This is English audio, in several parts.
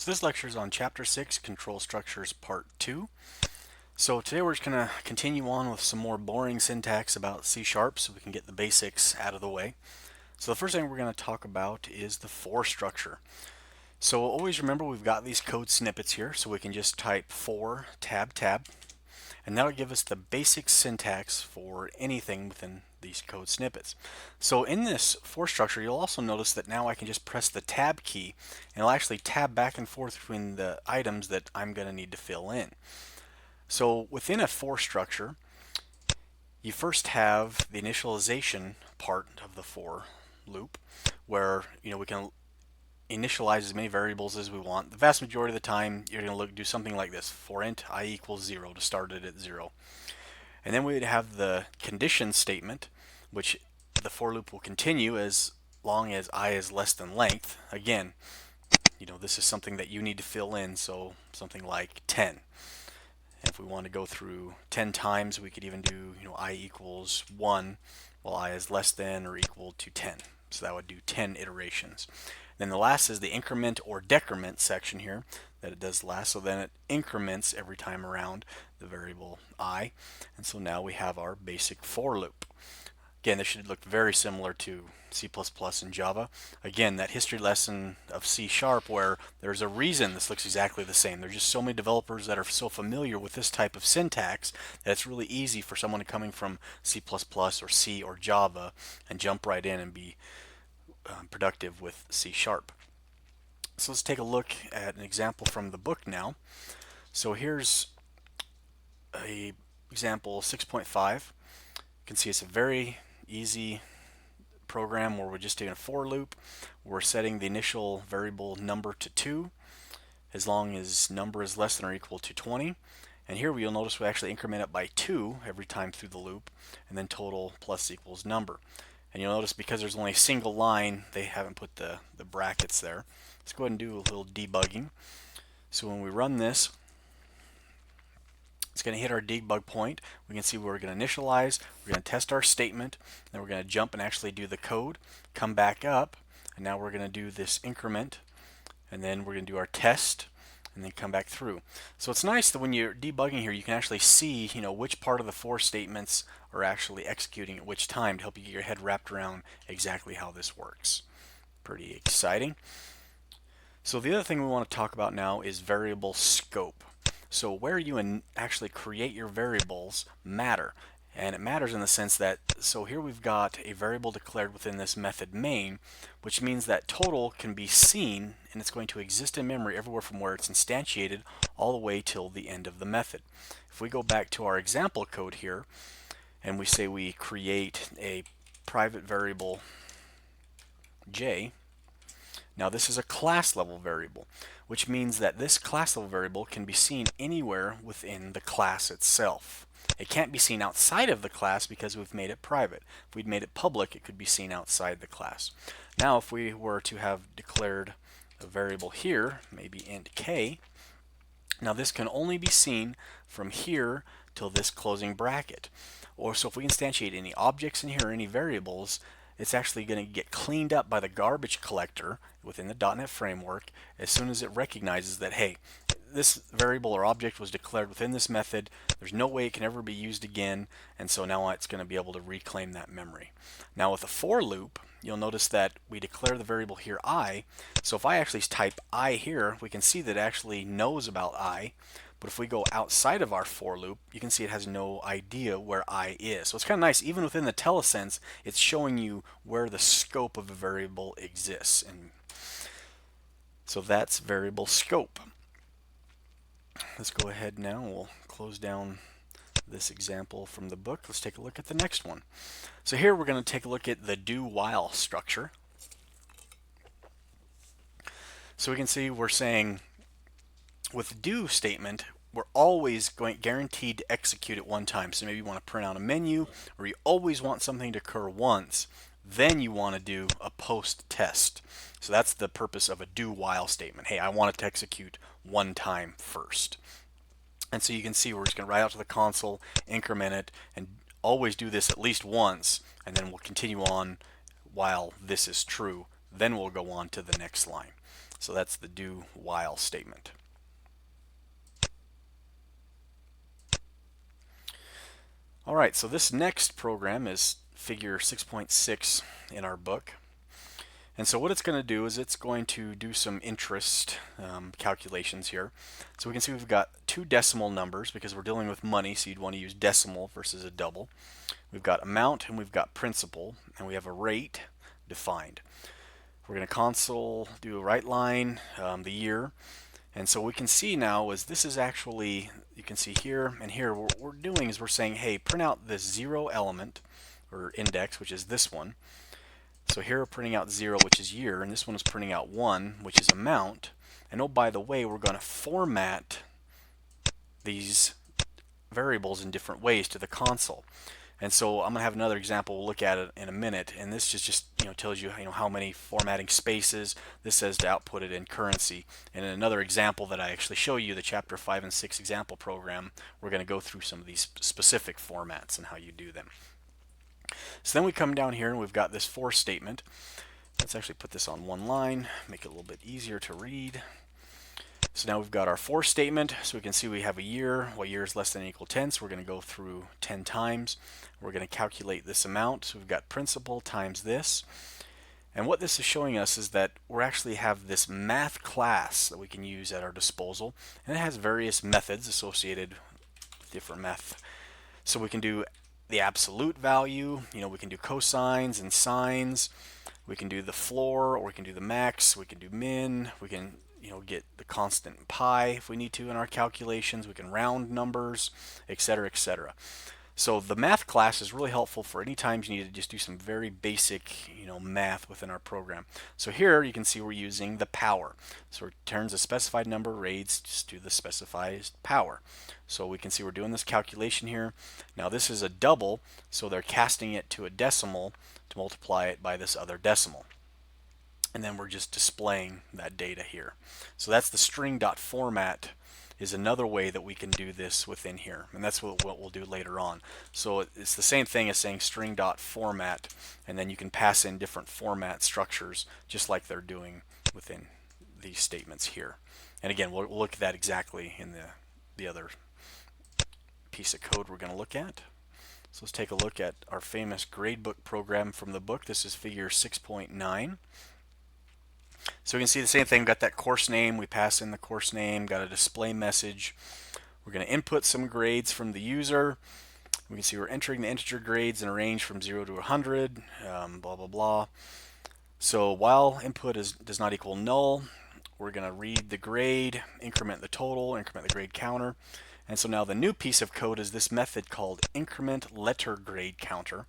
So this lecture is on Chapter 6, Control Structures Part 2. So today we're just going to continue on with some more boring syntax about C# so we can get the basics out of the way. So the first thing we're going to talk about is the for structure. So always remember we've got these code snippets here, so we can just type for tab tab, and that'll give us the basic syntax for anything within these code snippets. So in this for structure, you'll also notice that now I can just press the tab key and it'll actually tab back and forth between the items that I'm going to need to fill in. So within a for structure, you first have the initialization part of the for loop where we can initialize as many variables as we want. The vast majority of the time you're going to do something like this: for int I equals 0 to start it at 0. And then we would have the condition statement, which the for loop will continue as long as I is less than length. Again, this is something that you need to fill in, so something like 10. And if we want to go through 10 times, we could even do I equals 1 while I is less than or equal to 10. So that would do 10 iterations. Then the last is the increment or decrement section here that it does last. So then it increments every time around the variable I. And so now we have our basic for loop. Again, this should look very similar to C++ and Java. Again, that history lesson of C# where there's a reason this looks exactly the same. There's just so many developers that are so familiar with this type of syntax that it's really easy for someone coming from C++ or C or Java and jump right in and be productive with C#. So let's take a look at an example from the book now. So here's a example 6.5. You can see it's a very easy program where we're just doing a for loop. We're setting the initial variable number to 2 as long as number is less than or equal to 20. And here you'll notice we actually increment it by 2 every time through the loop, and then total plus equals number. And you'll notice because there's only a single line, they haven't put the brackets there. Let's go ahead and do a little debugging. So when we run this, it's going to hit our debug point. We can see we're going to initialize, we're going to test our statement, then we're going to jump and actually do the code, come back up, and now we're going to do this increment, and then we're going to do our test, and then come back through. So it's nice that when you're debugging here, you can actually see which part of the for statements are actually executing at which time to help you get your head wrapped around exactly how this works. Pretty exciting. So the other thing we want to talk about now is variable scope. So where you actually create your variables matter. And it matters in the sense that, so here we've got a variable declared within this method main, which means that total can be seen and it's going to exist in memory everywhere from where it's instantiated all the way till the end of the method. If we go back to our example code here and we say we create a private variable j, now this is a class level variable, which means that this class level variable can be seen anywhere within the class itself. It can't be seen outside of the class because we've made it private. If we'd made it public, it could be seen outside the class. Now if we were to have declared a variable here, maybe int k, now this can only be seen from here till this closing bracket. Or so if we instantiate any objects in here or any variables, it's actually going to get cleaned up by the garbage collector within the .NET framework as soon as it recognizes that, hey, this variable or object was declared within this method, there's no way it can ever be used again, and so now it's going to be able to reclaim that memory. Now with a for loop, you'll notice that we declare the variable here I, so if I actually type I here, we can see that it actually knows about I. But if we go outside of our for loop, you can see it has no idea where I is. So it's kind of nice, even within the telesense, it's showing you where the scope of a variable exists. And so that's variable scope. Let's go ahead now, we'll close down this example from the book. Let's take a look at the next one. So here we're going to take a look at the do while structure. So we can see we're saying with the do statement, we're always guaranteed to execute at one time. So maybe you want to print out a menu, or you always want something to occur once. Then you want to do a post test. So that's the purpose of a do while statement. Hey, I want it to execute one time first. And so you can see we're just going to write out to the console, increment it, and always do this at least once, and then we'll continue on while this is true. Then we'll go on to the next line. So that's the do while statement. All right, so this next program is figure 6.6 in our book. And so what it's going to do is it's going to do some interest calculations here. So we can see we've got two decimal numbers because we're dealing with money, so you'd want to use decimal versus a double. We've got amount and we've got principal, and we have a rate defined. We're going to console, do a right line, the year. And so we can see now is this is actually, you can see here and here, what we're doing is we're saying, hey, print out this 0 element or index, which is this one. So here we're printing out 0, which is year, and this one is printing out 1, which is amount. And oh, by the way, we're going to format these variables in different ways to the console. And so I'm going to have another example we'll look at it in a minute, and this just tells you how many formatting spaces. This says to output it in currency. And in another example that I actually show you, the chapter 5 and 6 example program, we're going to go through some of these specific formats and how you do them. So then we come down here and we've got this for statement. Let's actually put this on one line, make it a little bit easier to read. So now we've got our for statement, so we can see we have a year. Well, year is less than or equal 10, so we're going to go through 10 times. We're going to calculate this amount, so we've got principal times this. And what this is showing us is that we actually have this math class that we can use at our disposal, and it has various methods associated with different math. So we can do the absolute value, we can do cosines and sines, we can do the floor, or we can do the max, we can do min, we can get the constant pi if we need to in our calculations, we can round numbers, etc., etc. So the math class is really helpful for any times you need to just do some very basic math within our program. So here you can see we're using the power. So it returns a specified number of raids just to the specified power. So we can see we're doing this calculation here. Now this is a double, so they're casting it to a decimal to multiply it by this other decimal. And then we're just displaying that data here. So that's the string.format is another way that we can do this within here, and that's what we'll do later on. So it's the same thing as saying string.format, and then you can pass in different format structures just like they're doing within these statements here. And again, we'll look at that exactly in the other piece of code we're going to look at. So let's take a look at our famous gradebook program from the book. This is figure 6.9. So we can see the same thing. We've got that course name. We pass in the course name. Got a display message. We're going to input some grades from the user. We can see we're entering the integer grades in a range from 0 to 100. Blah blah blah. So while input does not equal null, we're going to read the grade, increment the total, increment the grade counter. And so now the new piece of code is this method called increment letter grade counter.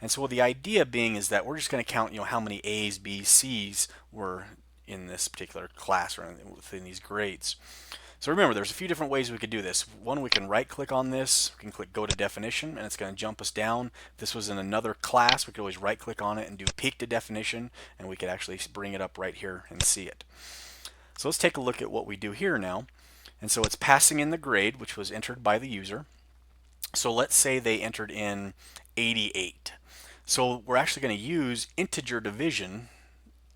And so the idea being is that we're just going to count how many A's, B's, C's were in this particular class or within these grades. So remember, there's a few different ways we could do this. One, we can right click on this, we can click go to definition, and it's going to jump us down. If this was in another class, we could always right click on it and do peek to definition, and we could actually bring it up right here and see it. So let's take a look at what we do here now. And so it's passing in the grade, which was entered by the user. So let's say they entered in 88. So we're actually going to use integer division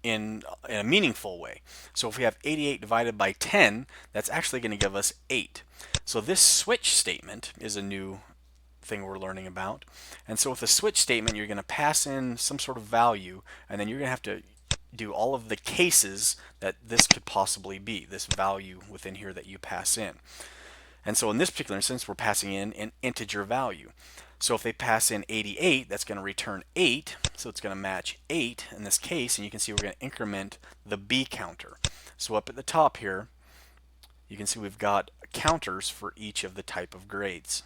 in a meaningful way. So if we have 88 divided by 10, that's actually going to give us 8. So this switch statement is a new thing we're learning about. And so with a switch statement, you're going to pass in some sort of value, and then you're going to have to do all of the cases that this could possibly be, this value within here that you pass in. And so in this particular instance, we're passing in an integer value. So if they pass in 88, that's going to return 8, so it's going to match 8 in this case, and you can see we're going to increment the B counter. So up at the top here, you can see we've got counters for each of the type of grades.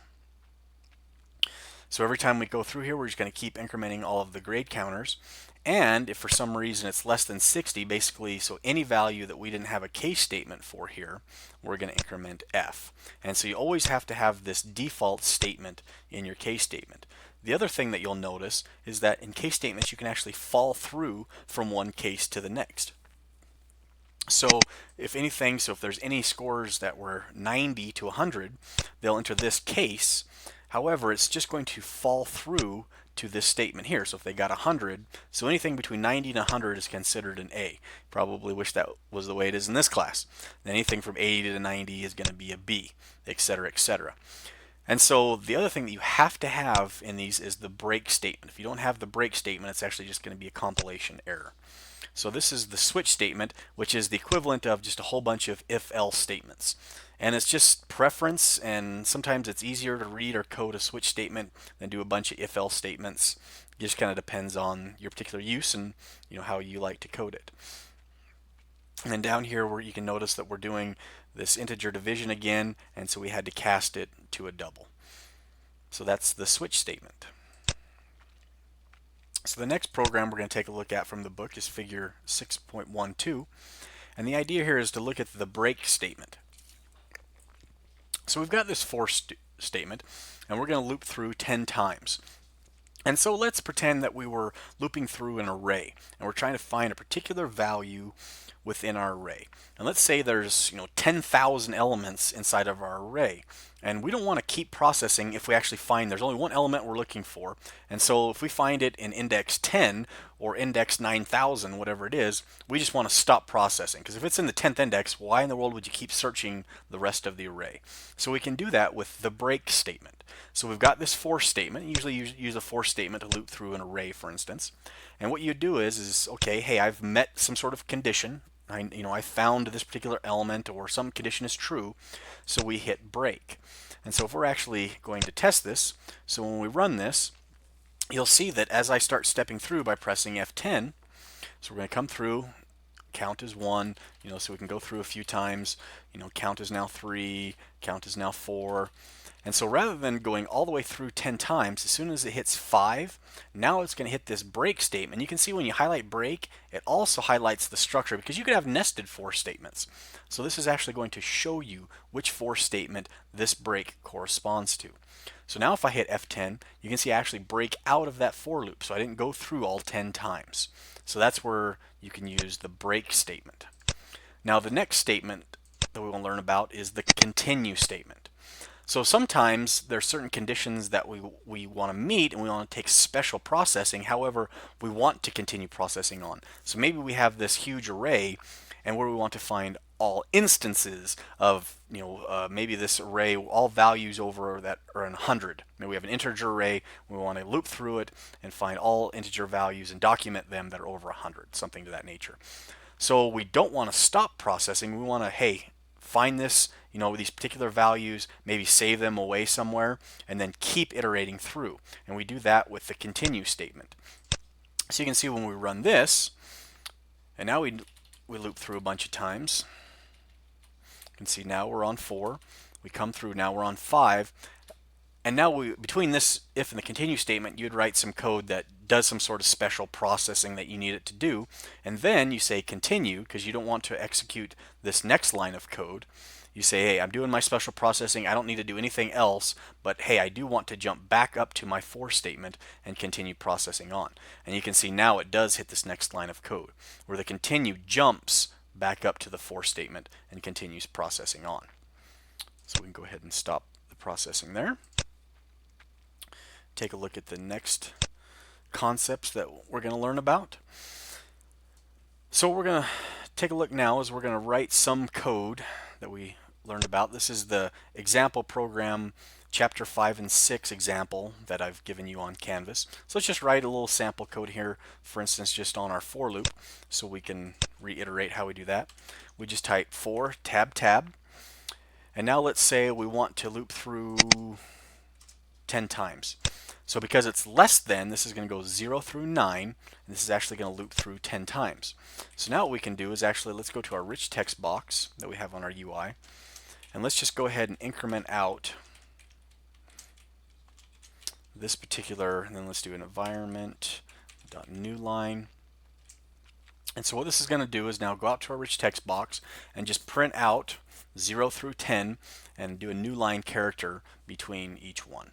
So every time we go through here, we're just going to keep incrementing all of the grade counters. And if for some reason it's less than 60, basically, so any value that we didn't have a case statement for here, we're going to increment F. And so you always have to have this default statement in your case statement. The other thing that you'll notice is that in case statements, you can actually fall through from one case to the next. So if anything, so if there's any scores that were 90 to 100, they'll enter this case. However, it's just going to fall through to this statement here. So if they got 100, so anything between 90 and 100 is considered an A. Probably wish that was the way it is in this class. And anything from 80 to 90 is going to be a B, etc., etc. And so the other thing that you have to have in these is the break statement. If you don't have the break statement, it's actually just going to be a compilation error. So this is the switch statement, which is the equivalent of just a whole bunch of if-else statements. And it's just preference, and sometimes it's easier to read or code a switch statement than do a bunch of if-else statements. It just kind of depends on your particular use and how you like to code it. And then down here where you can notice that we're doing this integer division again, and so we had to cast it to a double. So that's the switch statement. So the next program we're going to take a look at from the book is figure 6.12, and the idea here is to look at the break statement. So we've got this for statement, and we're going to loop through 10 times. And so let's pretend that we were looping through an array, and we're trying to find a particular value within our array. And let's say there's 10,000 elements inside of our array, and we don't want to keep processing if we actually find there's only one element we're looking for. And so if we find it in index 10 or index 9,000, whatever it is, we just want to stop processing, because if it's in the 10th index, why in the world would you keep searching the rest of the array? So we can do that with the break statement. So we've got this for statement. Usually you use a for statement to loop through an array, for instance. And what you do is okay, hey, I've met some sort of condition. I found this particular element, or some condition is true, so we hit break. And so if we're actually going to test this, so when we run this, you'll see that as I start stepping through by pressing F10, so we're going to come through, count is 1, so we can go through a few times, count is now 3, count is now 4. And so rather than going all the way through 10 times, as soon as it hits 5, now it's going to hit this break statement. You can see when you highlight break, it also highlights the structure, because you could have nested for statements. So this is actually going to show you which for statement this break corresponds to. So now if I hit F10, you can see I actually break out of that for loop. So I didn't go through all 10 times. So that's where you can use the break statement. Now the next statement that we will learn about is the continue statement. So sometimes there are certain conditions that we want to meet, and we want to take special processing. However, we want to continue processing on. So maybe we have this huge array, and where we want to find all instances of, maybe this array, all values over that are in 100. Maybe we have an integer array, we want to loop through it and find all integer values and document them that are over 100, something to that nature. So we don't want to stop processing. We want to, hey, find this, these particular values, maybe save them away somewhere, and then keep iterating through. And we do that with the continue statement. So you can see when we run this, and now we loop through a bunch of times. You can see now we're on 4. We come through, now we're on 5. And now between this if and the continue statement, you'd write some code that does some sort of special processing that you need it to do. And then you say continue, because you don't want to execute this next line of code. You say, hey, I'm doing my special processing. I don't need to do anything else, but hey, I do want to jump back up to my for statement and continue processing on. And you can see now it does hit this next line of code, where the continue jumps back up to the for statement and continues processing on. So we can go ahead and stop the processing there. Take a look at the next concepts that we're going to learn about. So we're going to take a look now as we're going to write some code that we learned about. This is the example program chapter 5 and 6 example that I've given you on Canvas. So let's just write a little sample code here, for instance, just on our for loop, so we can reiterate how we do that. We just type for tab tab, and now let's say we want to loop through 10 times. So because it's less than, this is going to go 0 through 9, and this is actually going to loop through 10 times. So now what we can do is actually, let's go to our rich text box that we have on our UI, and let's just go ahead and increment out this particular, and then let's do an environment dot new line. And so what this is going to do is now go out to our rich text box and just print out 0 through 10 and do a new line character between each one.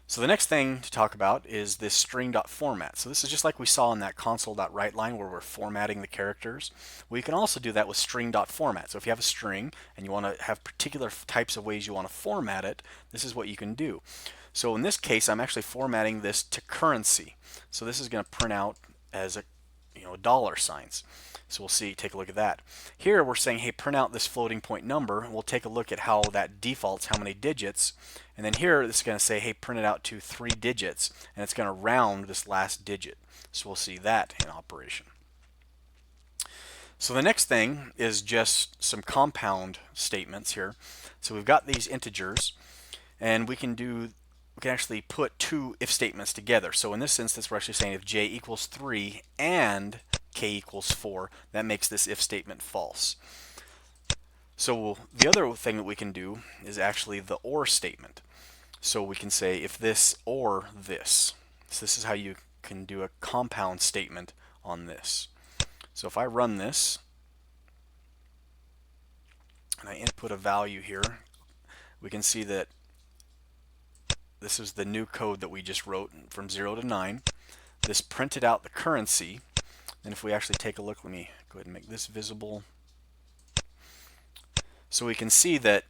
So the next thing to talk about is this string.format. So this is just like we saw in that console.writeline where we're formatting the characters. Well, you can also do that with string.format. So if you have a string and you want to have particular types of ways you want to format it, this is what you can do. So in this case, I'm actually formatting this to currency. So this is going to print out as a dollar signs. So we'll see, take a look at that. Here we're saying, hey, print out this floating point number. And we'll take a look at how that defaults, how many digits. And then here it's going to say, hey, print it out to 3 digits. And it's going to round this last digit. So we'll see that in operation. So the next thing is just some compound statements here. So we've got these integers, and we can actually put two if statements together. So in this instance, we're actually saying if j equals 3 and k equals 4, that makes this if statement false. So the other thing that we can do is actually the or statement. So we can say if this or this. So this is how you can do a compound statement on this. So if I run this and I input a value here, we can see that this is the new code that we just wrote from 0 to 9. This printed out the currency. And if we actually take a look, let me go ahead and make this visible. So we can see that,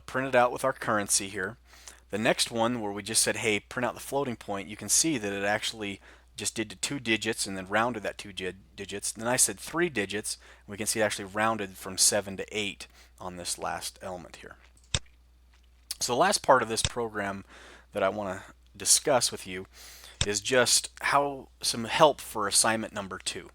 printed out with our currency here. The next one where we just said, hey, print out the floating point, you can see that it actually just did to 2 digits and then rounded that 2 digits. Then I said 3 digits. And we can see it actually rounded from 7 to 8 on this last element here. So the last part of this program that I want to discuss with you is just some help for assignment number 2.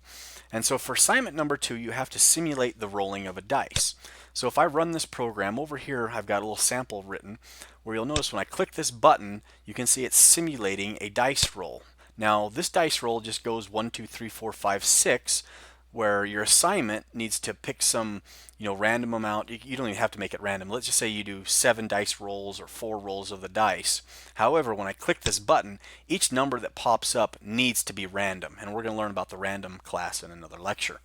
And so for assignment number 2, you have to simulate the rolling of a dice. So if I run this program over here, I've got a little sample written where you'll notice when I click this button, you can see it's simulating a dice roll. Now this dice roll just goes 1, 2, 3, 4, 5, 6, where your assignment needs to pick some random amount. You don't even have to make it random. Let's just say you do 7 dice rolls or 4 rolls of the dice. However, when I click this button, each number that pops up needs to be random, and we're going to learn about the random class in another lecture.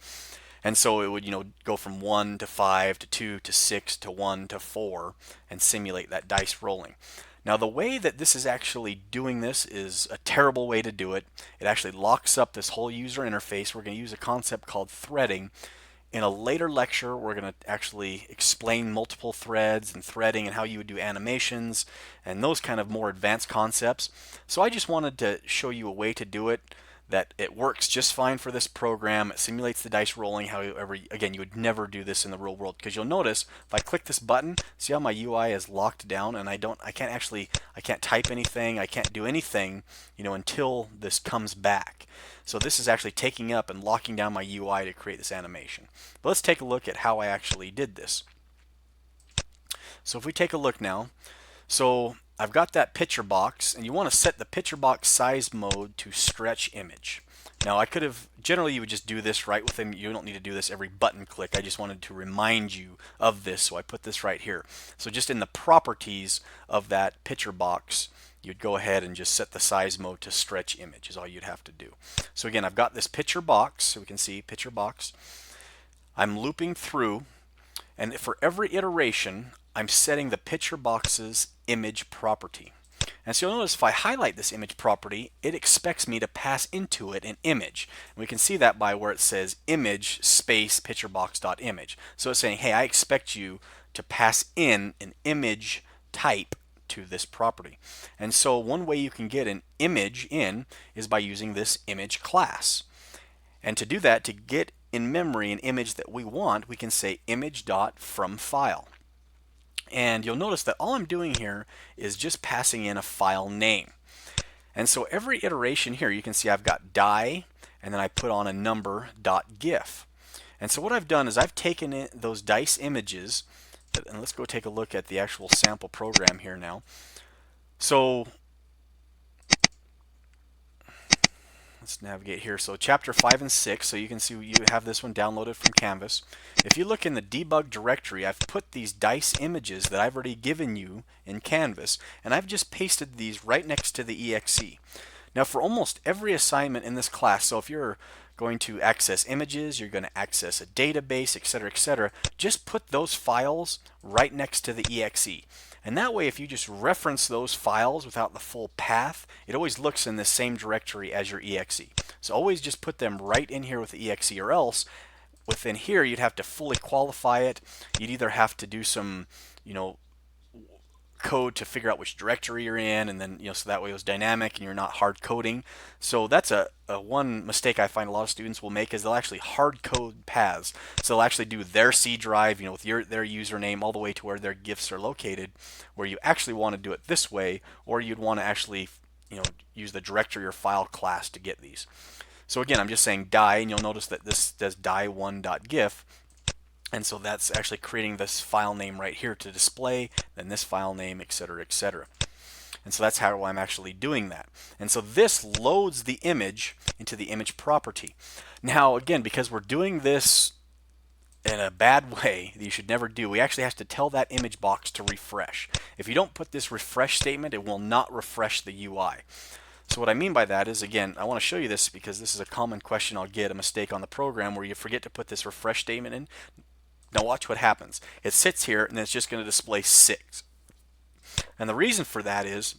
And so it would go from 1 to 5 to 2 to 6 to 1 to 4 and simulate that dice rolling. Now the way that this is actually doing this is a terrible way to do it. It actually locks up this whole user interface. We're going to use a concept called threading. In a later lecture, we're going to actually explain multiple threads and threading and how you would do animations and those kind of more advanced concepts. So I just wanted to show you a way to do it that it works just fine for this program. It simulates the dice rolling. However, again, you would never do this in the real world, because you'll notice if I click this button, see how my UI is locked down and I can't type anything, I can't do anything, until this comes back. So this is actually taking up and locking down my UI to create this animation. But let's take a look at how I actually did this. So if we take a look now, so I've got that picture box, and you want to set the picture box size mode to stretch image. Now generally you would just do this right within, you don't need to do this every button click. I just wanted to remind you of this, so I put this right here. So just in the properties of that picture box, you'd go ahead and just set the size mode to stretch image is all you'd have to do. So again, I've got this picture box, so we can see picture box. I'm looping through, and for every iteration, I'm setting the picture box's image property. And so you'll notice if I highlight this image property, it expects me to pass into it an image. And we can see that by where it says image space picturebox.image. So it's saying, hey, I expect you to pass in an image type to this property. And so one way you can get an image in is by using this image class. And to do that, to get in memory an image that we want, we can say image.fromFile. And you'll notice that all I'm doing here is just passing in a file name. And so every iteration here, you can see I've got die, and then I put on a number.gif. And so what I've done is I've taken in those dice images, and let's go take a look at the actual sample program here now. So let's navigate here. So chapter 5 and 6, so you can see you have this one downloaded from Canvas. If you look in the debug directory, I've put these dice images that I've already given you in Canvas, and I've just pasted these right next to the exe. Now for almost every assignment in this class, so if you're going to access images, you're going to access a database, etc., just put those files right next to the exe. And that way, if you just reference those files without the full path, it always looks in the same directory as your exe. So always just put them right in here with the exe, or else within here you'd have to fully qualify it. You'd either have to do some, code to figure out which directory you're in, and then so that way it was dynamic and you're not hard coding. So that's a one mistake I find a lot of students will make, is they'll actually hard code paths. So they'll actually do their C drive, with their username all the way to where their GIFs are located, where you actually want to do it this way, or you'd want to actually use the directory or file class to get these. So again, I'm just saying die, and you'll notice that this says die1.gif. And so that's actually creating this file name right here to display, then this file name, etc., etc. And so that's how I'm actually doing that. And so this loads the image into the image property. Now, again, because we're doing this in a bad way that you should never do, we actually have to tell that image box to refresh. If you don't put this refresh statement, it will not refresh the UI. So what I mean by that is, again, I want to show you this because this is a common question I'll get, a mistake on the program where you forget to put this refresh statement in. Now watch what happens. It sits here and it's just going to display 6. And the reason for that is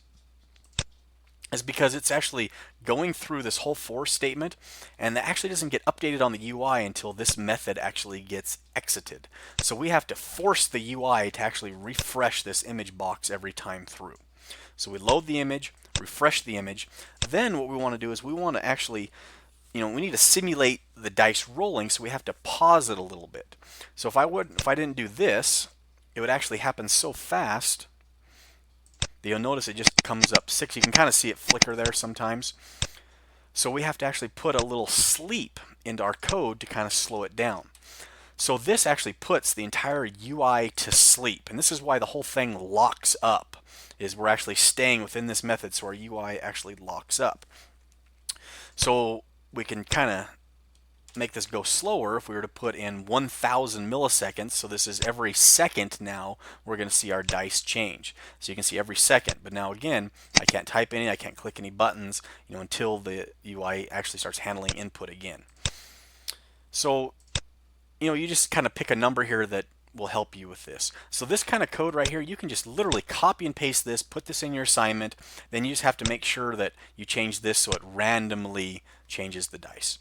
because it's actually going through this whole for statement, and that actually doesn't get updated on the UI until this method actually gets exited. So we have to force the UI to actually refresh this image box every time through. So we load the image, refresh the image. Then what we want to do is we want to actually we need to simulate the dice rolling, so we have to pause it a little bit. So if I didn't do this, it would actually happen so fast that you'll notice it just comes up 6. You can kind of see it flicker there sometimes. So we have to actually put a little sleep into our code to kind of slow it down. So this actually puts the entire UI to sleep, and this is why the whole thing locks up, is we're actually staying within this method, so our UI actually locks up. So we can kind of make this go slower if we were to put in 1000 milliseconds. So this is every second now we're going to see our dice change. So you can see every second. But now again, I can't type any, I can't click any buttons, until the UI actually starts handling input again. So you just kind of pick a number here that will help you with this. So this kind of code right here, you can just literally copy and paste this, put this in your assignment, then you just have to make sure that you change this so it randomly changes the dice.